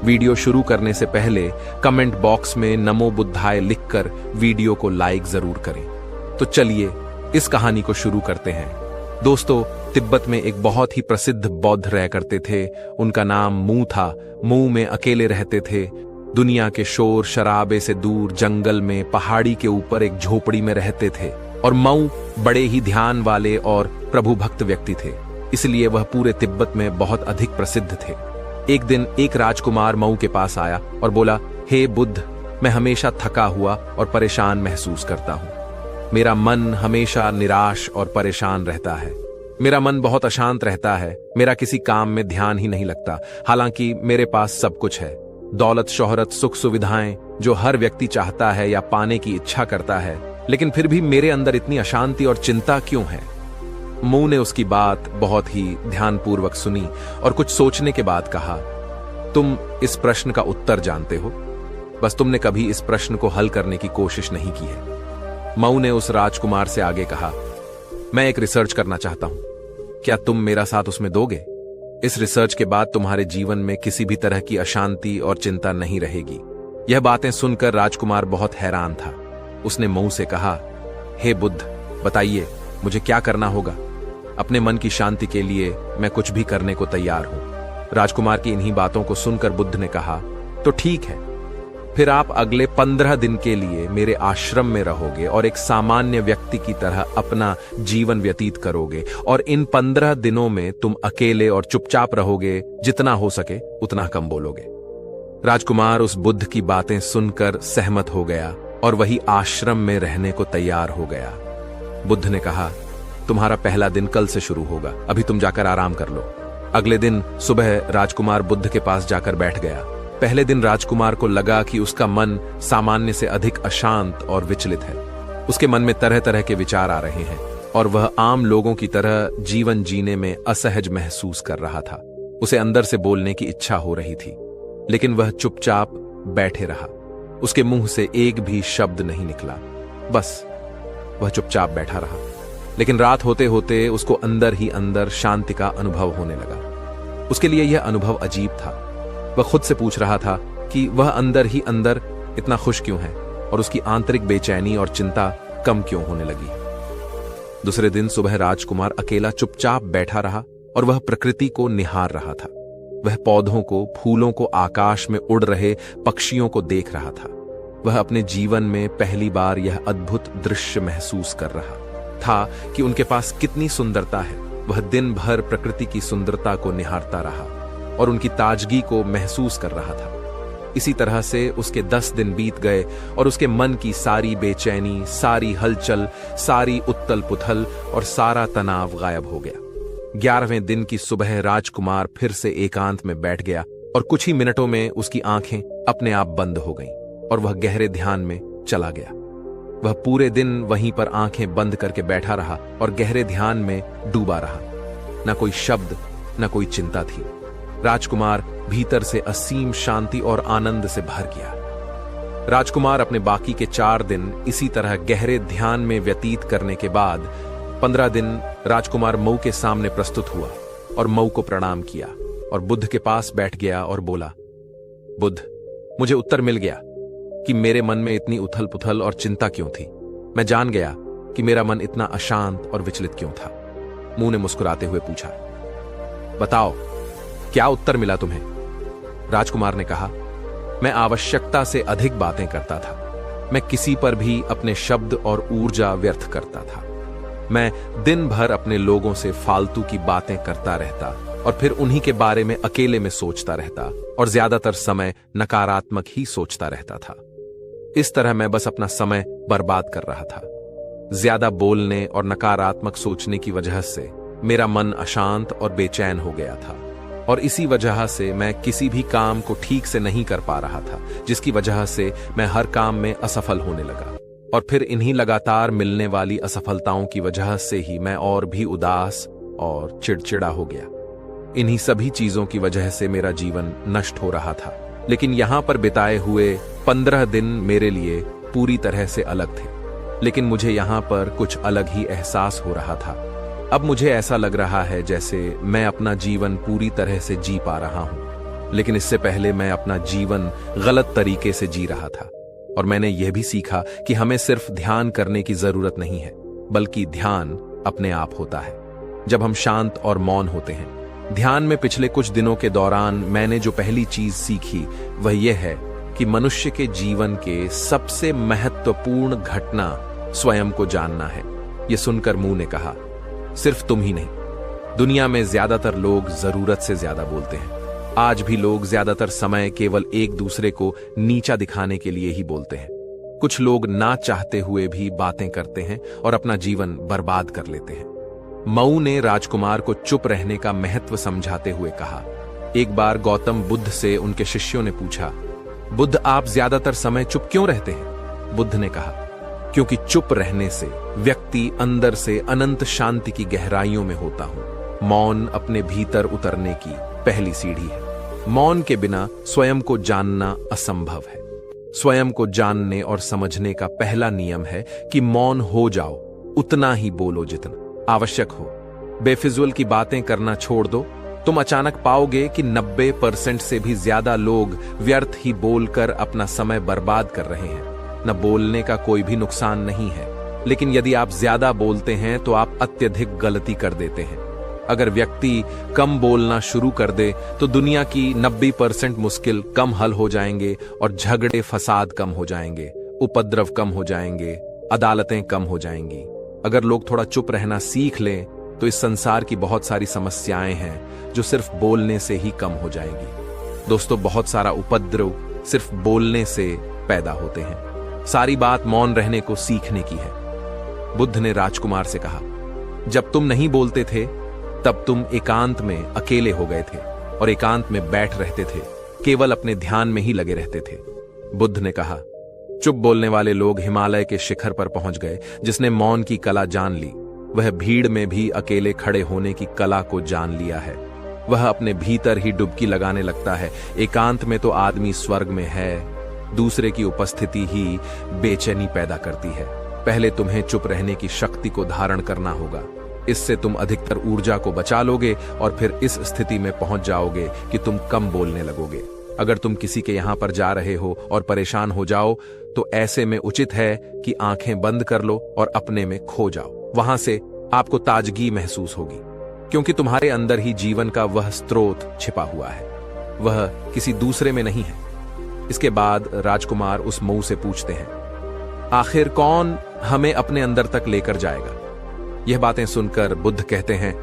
Video शुरू करने से पहले कमेंट बॉक्स में नमो बुद्धाय लिखकर वीडियो को लाइक जरूर करें। तो चलिए इस कहानी को शुरू करते हैं। दोस्तों, तिब्बत में एक बहुत ही प्रसिद्ध बौद्ध रह करते थे। उनका नाम मू था। मू में अकेले रहते थे। दुनिया के शोर शराबे से दूर जंगल में पहाड़ी के ऊपर एक झोपड़ी में रहते थे। और मऊ बड़े ही ध्यान वाले और प्रभु भक्त व्यक्ति थे, इसलिए वह पूरे तिब्बत में बहुत अधिक प्रसिद्ध थे। एक दिन एक राजकुमार मऊ के पास आया और बोला, हे बुद्ध, मैं हमेशा थका हुआ और परेशान महसूस करता हूँ। मेरा मन हमेशा निराश और परेशान रहता है। मेरा मन बहुत अशांत रहता है। मेरा किसी काम में ध्यान ही नहीं लगता। हालांकि मेरे पास सब कुछ है, दौलत, शोहरत, सुख सुविधाएं जो हर व्यक्ति चाहता है या पाने की इच्छा करता है, लेकिन फिर भी मेरे अंदर इतनी अशांति और चिंता क्यों है? मू ने उसकी बात बहुत ही ध्यानपूर्वक सुनी और कुछ सोचने के बाद कहा, तुम इस प्रश्न का उत्तर जानते हो, बस तुमने कभी इस प्रश्न को हल करने की कोशिश नहीं की है। मऊ ने उस राजकुमार से आगे कहा, मैं एक रिसर्च करना चाहता हूं, क्या तुम मेरा साथ उसमें दोगे? इस रिसर्च के बाद तुम्हारे जीवन में किसी भी तरह की अशांति और चिंता नहीं रहेगी। यह बातें सुनकर राजकुमार बहुत हैरान था। उसने मऊ से कहा, हे बुद्ध, बताइए मुझे क्या करना होगा? अपने मन की शांति के लिए मैं कुछ भी करने को तैयार हूं। राजकुमार की इन्हीं बातों को सुनकर बुद्ध ने कहा, तो ठीक है, फिर आप अगले 15 दिन के लिए मेरे आश्रम में रहोगे और एक सामान्य व्यक्ति की तरह अपना जीवन व्यतीत करोगे। और इन 15 दिनों में तुम अकेले और चुपचाप रहोगे, जितना हो सके उतना कम बोलोगे। राजकुमार उस बुद्ध की बातें सुनकर सहमत हो गया और वही आश्रम में रहने को तैयार हो गया। बुद्ध ने कहा, तुम्हारा पहला दिन कल से शुरू होगा, अभी तुम जाकर आराम कर लो। अगले दिन सुबह राजकुमार बुद्ध के पास जाकर बैठ गया। पहले दिन राजकुमार को लगा कि उसका मन सामान्य से अधिक अशांत और विचलित है। उसके मन में तरह तरह के विचार आ रहे हैं और वह आम लोगों की तरह जीवन जीने में असहज महसूस कर रहा था। उसे अंदर से बोलने की इच्छा हो रही थी, लेकिन वह चुपचाप बैठे रहा। उसके मुंह से एक भी शब्द नहीं निकला, बस वह चुपचाप बैठा रहा। लेकिन रात होते होते उसको अंदर ही अंदर शांति का अनुभव होने लगा। उसके लिए यह अनुभव अजीब था। वह खुद से पूछ रहा था कि वह अंदर ही अंदर इतना खुश क्यों है और उसकी आंतरिक बेचैनी और चिंता कम क्यों होने लगी। दूसरे दिन सुबह राजकुमार अकेला चुपचाप बैठा रहा और वह प्रकृति को निहार रहा था। वह पौधों को, फूलों को, आकाश में उड़ रहे पक्षियों को देख रहा था। वह अपने जीवन में पहली बार यह अद्भुत दृश्य महसूस कर रहा था कि उनके पास कितनी सुंदरता है। वह दिन भर प्रकृति की सुंदरता को निहारता रहा और उनकी ताजगी को महसूस कर रहा था। इसी तरह से उसके 10 दिन बीत गए और उसके मन की सारी बेचैनी, सारी हलचल, सारी उत्तल पुथल और सारा तनाव गायब हो गया। 11वें दिन की सुबह राजकुमार फिर से एकांत में बैठ गया और कुछ ही मिनटों में उसकी आंखें अपने आप बंद हो गईं और वह गहरे ध्यान में चला गया। वह पूरे दिन वहीं पर आंखें बंद करके बैठा रहा और गहरे ध्यान में डूबा रहा। न कोई शब्द, न कोई चिंता थी। राजकुमार भीतर से असीम शांति और आनंद से भर गया। राजकुमार अपने बाकी के 4 दिन इसी तरह गहरे ध्यान में व्यतीत करने के बाद 15 दिन राजकुमार मऊ के सामने प्रस्तुत हुआ और मऊ को प्रणाम किया और बुद्ध के पास बैठ गया और बोला, बुद्ध, मुझे उत्तर मिल गया कि मेरे मन में इतनी उथल पुथल और चिंता क्यों थी। मैं जान गया कि मेरा मन इतना अशांत और विचलित क्यों था। मू ने मुस्कुराते हुए पूछा, बताओ क्या उत्तर मिला तुम्हें? राजकुमार ने कहा, मैं आवश्यकता से अधिक बातें करता था। मैं किसी पर भी अपने शब्द और ऊर्जा व्यर्थ करता था। मैं दिन भर अपने लोगों से फालतू की बातें करता रहता और फिर उन्हीं के बारे में अकेले में सोचता रहता और ज्यादातर समय नकारात्मक ही सोचता रहता था। इस तरह मैं बस अपना समय बर्बाद कर रहा था। ज्यादा बोलने और नकारात्मक सोचने की वजह से मेरा मन अशांत और बेचैन हो गया था और इसी वजह से मैं किसी भी काम को ठीक से नहीं कर पा रहा था, जिसकी वजह से मैं हर काम में असफल होने लगा। और फिर इन्हीं लगातार मिलने वाली असफलताओं की वजह से ही मैं और भी उदास और चिड़चिड़ा हो गया। इन्हीं सभी चीजों की वजह से मेरा जीवन नष्ट हो रहा था। लेकिन यहां पर बिताए हुए 15 दिन मेरे लिए पूरी तरह से अलग थे, लेकिन मुझे यहां पर कुछ अलग ही एहसास हो रहा था। अब मुझे ऐसा लग रहा है जैसे मैं अपना जीवन पूरी तरह से जी पा रहा हूं, लेकिन इससे पहले मैं अपना जीवन गलत तरीके से जी रहा था। और मैंने यह भी सीखा कि हमें सिर्फ ध्यान करने की जरूरत नहीं है, बल्कि ध्यान अपने आप होता है जब हम शांत और मौन होते हैं। ध्यान में पिछले कुछ दिनों के दौरान मैंने जो पहली चीज सीखी वह यह है कि मनुष्य के जीवन के सबसे महत्वपूर्ण घटना स्वयं को जानना है। यह सुनकर मुंह ने कहा, सिर्फ तुम ही नहीं, दुनिया में ज्यादातर लोग जरूरत से ज्यादा बोलते हैं। आज भी लोग ज्यादातर समय केवल एक दूसरे को नीचा दिखाने के लिए ही बोलते हैं। कुछ लोग ना चाहते हुए भी बातें करते हैं और अपना जीवन बर्बाद कर लेते हैं। मऊ ने राजकुमार को चुप रहने का महत्व समझाते हुए कहा। एक बार गौतम बुद्ध से उनके शिष्यों ने पूछा, बुद्ध आप ज्यादातर समय चुप क्यों रहते हैं? बुद्ध ने कहा, क्योंकि चुप रहने से व्यक्ति अंदर से अनंत शांति की गहराइयों में होता हूं। मौन अपने भीतर उतरने की पहली सीढ़ी है। मौन के बिना स्वयं को जानना असंभव है। स्वयं को जानने और समझने का पहला नियम है कि मौन हो जाओ, उतना ही बोलो जितना आवश्यक हो। बेफिजूल की बातें करना छोड़ दो। तुम अचानक पाओगे कि 90% से भी ज्यादा लोग व्यर्थ ही बोलकर अपना समय बर्बाद कर रहे हैं। न बोलने का कोई भी नुकसान नहीं है, लेकिन यदि आप ज्यादा बोलते हैं तो आप अत्यधिक गलती कर देते हैं। अगर व्यक्ति कम बोलना शुरू कर दे तो दुनिया की 90% मुश्किल कम हल हो जाएंगे और झगड़े फसाद कम हो जाएंगे, उपद्रव कम हो जाएंगे, अदालतें कम हो जाएंगी। अगर लोग थोड़ा चुप रहना सीख लें तो इस संसार की बहुत सारी समस्याएं हैं जो सिर्फ बोलने से ही कम हो जाएंगी। दोस्तों, बहुत सारा उपद्रव सिर्फ बोलने से पैदा होते हैं। सारी बात मौन रहने को सीखने की है। बुद्ध ने राजकुमार से कहा, जब तुम नहीं बोलते थे तब तुम एकांत में अकेले हो गए थे और एकांत में बैठ रहते थे, केवल अपने ध्यान में ही लगे रहते थे। बुद्ध ने कहा, चुप बोलने वाले लोग हिमालय के शिखर पर पहुंच गए। जिसने मौन की कला जान ली वह भीड़ में भी अकेले खड़े होने की कला को जान लिया है। वह अपने भीतर ही डुबकी लगाने लगता है। एकांत में तो आदमी स्वर्ग में है, दूसरे की उपस्थिति ही बेचैनी पैदा करती है। पहले तुम्हें चुप रहने की शक्ति को धारण करना होगा। इससे तुम अधिकतर ऊर्जा को बचा लोगे और फिर इस स्थिति में पहुंच जाओगे कि तुम कम बोलने लगोगे। अगर तुम किसी के यहां पर जा रहे हो और परेशान हो जाओ तो ऐसे में उचित है कि आंखें बंद कर लो और अपने में खो जाओ। वहां से आपको ताजगी महसूस होगी, क्योंकि तुम्हारे अंदर ही जीवन का वह स्रोत छिपा हुआ है, वह किसी दूसरे में नहीं है। इसके बाद राजकुमार उस मऊ से पूछते हैं, आखिर कौन हमें अपने अंदर तक लेकर जाएगा? यह बातें सुनकर बुद्ध कहते हैं,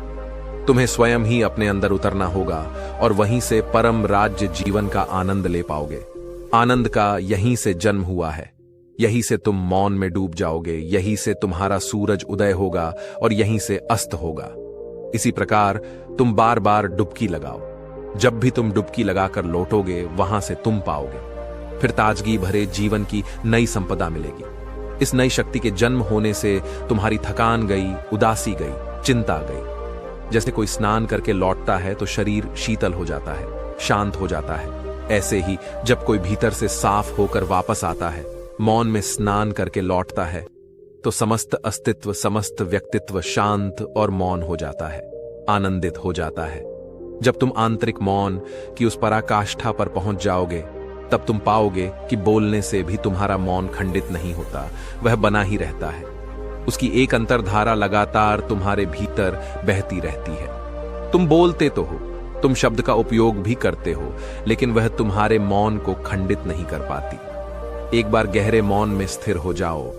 तुम्हें स्वयं ही अपने अंदर उतरना होगा और वहीं से परम राज्य जीवन का आनंद ले पाओगे। आनंद का यहीं से जन्म हुआ है। यहीं से तुम मौन में डूब जाओगे, यहीं से तुम्हारा सूरज उदय होगा और यहीं से अस्त होगा। इसी प्रकार तुम बार बार डुबकी लगाओ। जब भी तुम डुबकी लगाकर लौटोगे वहां से तुम पाओगे। फिर ताजगी भरे जीवन की नई संपदा मिलेगी। इस नई शक्ति के जन्म होने से तुम्हारी थकान गई, उदासी गई, चिंता गई। जैसे कोई स्नान करके लौटता है तो शरीर शीतल हो जाता है, शांत हो जाता है। ऐसे ही जब कोई भीतर से साफ होकर वापस आता है, मौन में स्नान करके लौटता है, तो समस्त अस्तित्व, समस्त व्यक्तित्व शांत और मौन हो जाता है, आनंदित हो जाता है। जब तुम आंतरिक मौन की उस पराकाष्ठा पर पहुंच जाओगे तब तुम पाओगे कि बोलने से भी तुम्हारा मौन खंडित नहीं होता, वह बना ही रहता है। उसकी एक अंतर्धारा लगातार तुम्हारे भीतर बहती रहती है। तुम बोलते तो हो, तुम शब्द का उपयोग भी करते हो, लेकिन वह तुम्हारे मौन को खंडित नहीं कर पाती। एक बार गहरे मौन में स्थिर हो जाओ,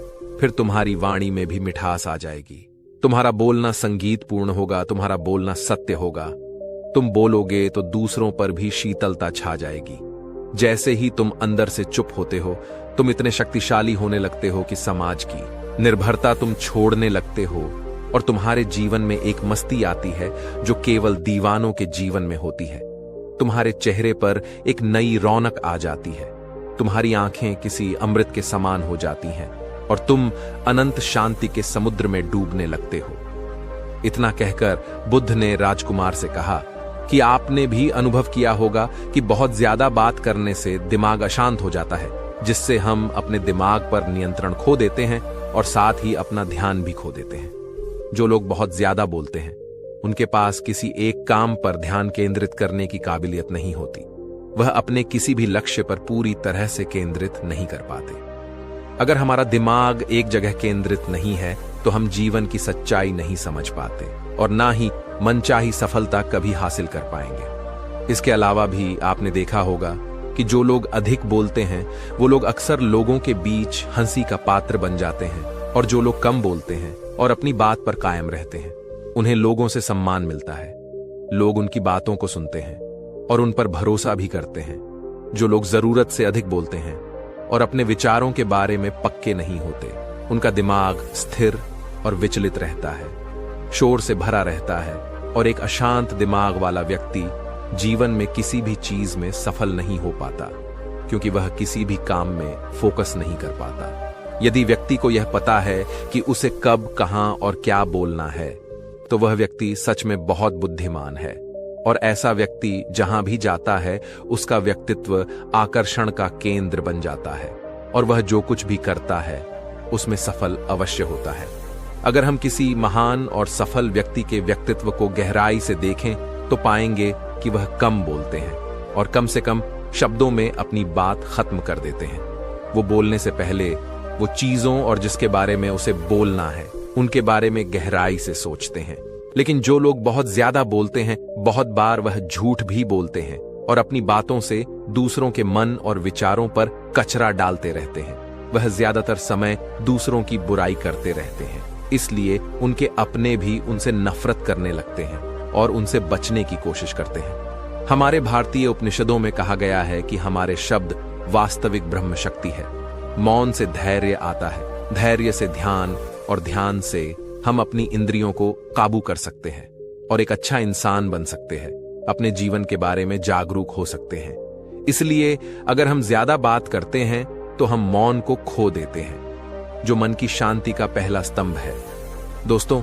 फिर तुम्हारी वाणी में भी मिठास आ जाएगी। तुम्हारा बोलना संगीतपूर्ण होगा, तुम्हारा बोलना सत्य होगा। तुम बोलोगे तो दूसरों पर भी शीतलता छा जाएगी। जैसे ही तुम अंदर से चुप होते हो, तुम इतने शक्तिशाली होने लगते हो कि समाज की निर्भरता तुम छोड़ने लगते हो और तुम्हारे जीवन में एक मस्ती आती है जो केवल दीवानों के जीवन में होती है। तुम्हारे चेहरे पर एक नई रौनक आ जाती है। तुम्हारी आंखें किसी अमृत के समान हो जाती हैं और तुम अनंत शांति के समुद्र में डूबने लगते हो। इतना कहकर बुद्ध ने राजकुमार से कहा कि आपने भी अनुभव किया होगा कि बहुत ज्यादा बात करने से दिमाग अशांत हो जाता है, जिससे हम अपने दिमाग पर नियंत्रण खो देते हैं और साथ ही अपना ध्यान भी खो देते हैं। जो लोग बहुत ज्यादा बोलते हैं उनके पास किसी एक काम पर ध्यान केंद्रित करने की काबिलियत नहीं होती। वह अपने किसी भी लक्ष्य पर पूरी तरह से केंद्रित नहीं कर पाते। अगर हमारा दिमाग एक जगह केंद्रित नहीं है तो हम जीवन की सच्चाई नहीं समझ पाते और ना ही मनचाही सफलता कभी हासिल कर पाएंगे। इसके अलावा भी आपने देखा होगा कि जो लोग अधिक बोलते हैं वो लोग अक्सर लोगों के बीच हंसी का पात्र बन जाते हैं, और जो लोग कम बोलते हैं और अपनी बात पर कायम रहते हैं उन्हें लोगों से सम्मान मिलता है। लोग उनकी बातों को सुनते हैं और उन पर भरोसा भी करते हैं। जो लोग जरूरत से अधिक बोलते हैं और अपने विचारों के बारे में पक्के नहीं होते, उनका दिमाग स्थिर और विचलित रहता है, शोर से भरा रहता है, और एक अशांत दिमाग वाला व्यक्ति जीवन में किसी भी चीज में सफल नहीं हो पाता, क्योंकि वह किसी भी काम में फोकस नहीं कर पाता। यदि व्यक्ति को यह पता है कि उसे कब, कहां और क्या बोलना है, तो वह व्यक्ति सच में बहुत बुद्धिमान है, और ऐसा व्यक्ति जहां भी जाता है उसका व्यक्तित्व आकर्षण का केंद्र बन जाता है, और वह जो कुछ भी करता है उसमें सफल अवश्य होता है। अगर हम किसी महान और सफल व्यक्ति के व्यक्तित्व को गहराई से देखें तो पाएंगे कि वह कम बोलते हैं और कम से कम शब्दों में अपनी बात खत्म कर देते हैं। वो बोलने से पहले वो चीजों और जिसके बारे में उसे बोलना है उनके बारे में गहराई से सोचते हैं। लेकिन जो लोग बहुत ज्यादा बोलते हैं, बहुत बार वह झूठ भी बोलते हैं और अपनी बातों से दूसरों के मन और विचारों पर कचरा डालते रहते हैं। वह ज्यादातर समय दूसरों की बुराई करते रहते हैं, इसलिए उनके अपने भी उनसे नफरत करने लगते हैं और उनसे बचने की कोशिश करते हैं। हमारे भारतीय उपनिषदों में कहा गया है कि हमारे शब्द वास्तविक ब्रह्म शक्ति है। मौन से धैर्य आता है, धैर्य से ध्यान, और ध्यान से हम अपनी इंद्रियों को काबू कर सकते हैं और एक अच्छा इंसान बन सकते हैं, अपने जीवन के बारे में जागरूक हो सकते हैं। इसलिए अगर हम ज्यादा बात करते हैं तो हम मौन को खो देते हैं, जो मन की शांति का पहला स्तंभ है। दोस्तों,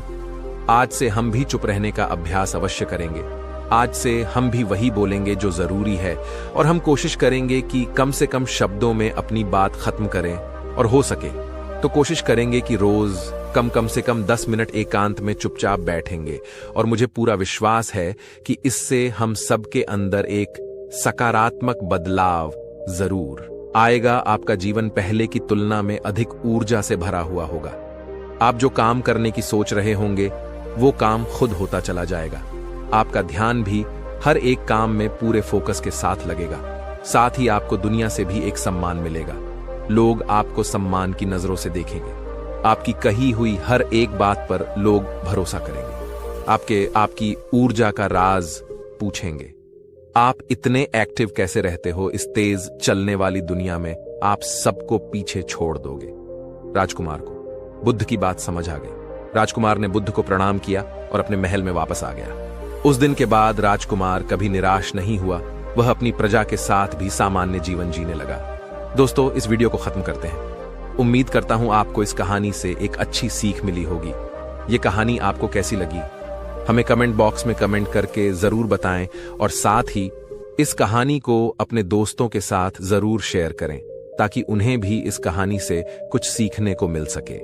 आज से हम भी चुप रहने का अभ्यास अवश्य करेंगे। आज से हम भी वही बोलेंगे जो जरूरी है, और हम कोशिश करेंगे कि कम से कम शब्दों में अपनी बात खत्म करें, और हो सके तो कोशिश करेंगे कि रोज कम से कम 10 मिनट एकांत में चुपचाप बैठेंगे। और मुझे पूरा विश्वास है कि इससे हम सबके अंदर एक सकारात्मक बदलाव जरूर आएगा। आपका जीवन पहले की तुलना में अधिक ऊर्जा से भरा हुआ होगा। आप जो काम करने की सोच रहे होंगे वो काम खुद होता चला जाएगा। आपका ध्यान भी हर एक काम में पूरे फोकस के साथ लगेगा। साथ ही आपको दुनिया से भी एक सम्मान मिलेगा। लोग आपको सम्मान की नजरों से देखेंगे। आपकी कही हुई हर एक बात पर लोग भरोसा करेंगे। आपकी ऊर्जा का राज पूछेंगे। आप इतने एक्टिव कैसे रहते हो इस तेज चलने वाली दुनिया में? आप सबको पीछे छोड़ दोगे। राजकुमार को बुद्ध की बात समझ आ गई। राजकुमार ने बुद्ध को प्रणाम किया और अपने महल में वापस आ गया। उस दिन के बाद राजकुमार कभी निराश नहीं हुआ। वह अपनी प्रजा के साथ भी सामान्य जीवन जीने लगा। दोस्तों, इस वीडियो को खत्म करते हैं। उम्मीद करता हूं आपको इस कहानी से एक अच्छी सीख मिली होगी। ये कहानी आपको कैसी लगी हमें कमेंट बॉक्स में कमेंट करके जरूर बताएं, और साथ ही इस कहानी को अपने दोस्तों के साथ जरूर शेयर करें ताकि उन्हें भी इस कहानी से कुछ सीखने को मिल सके।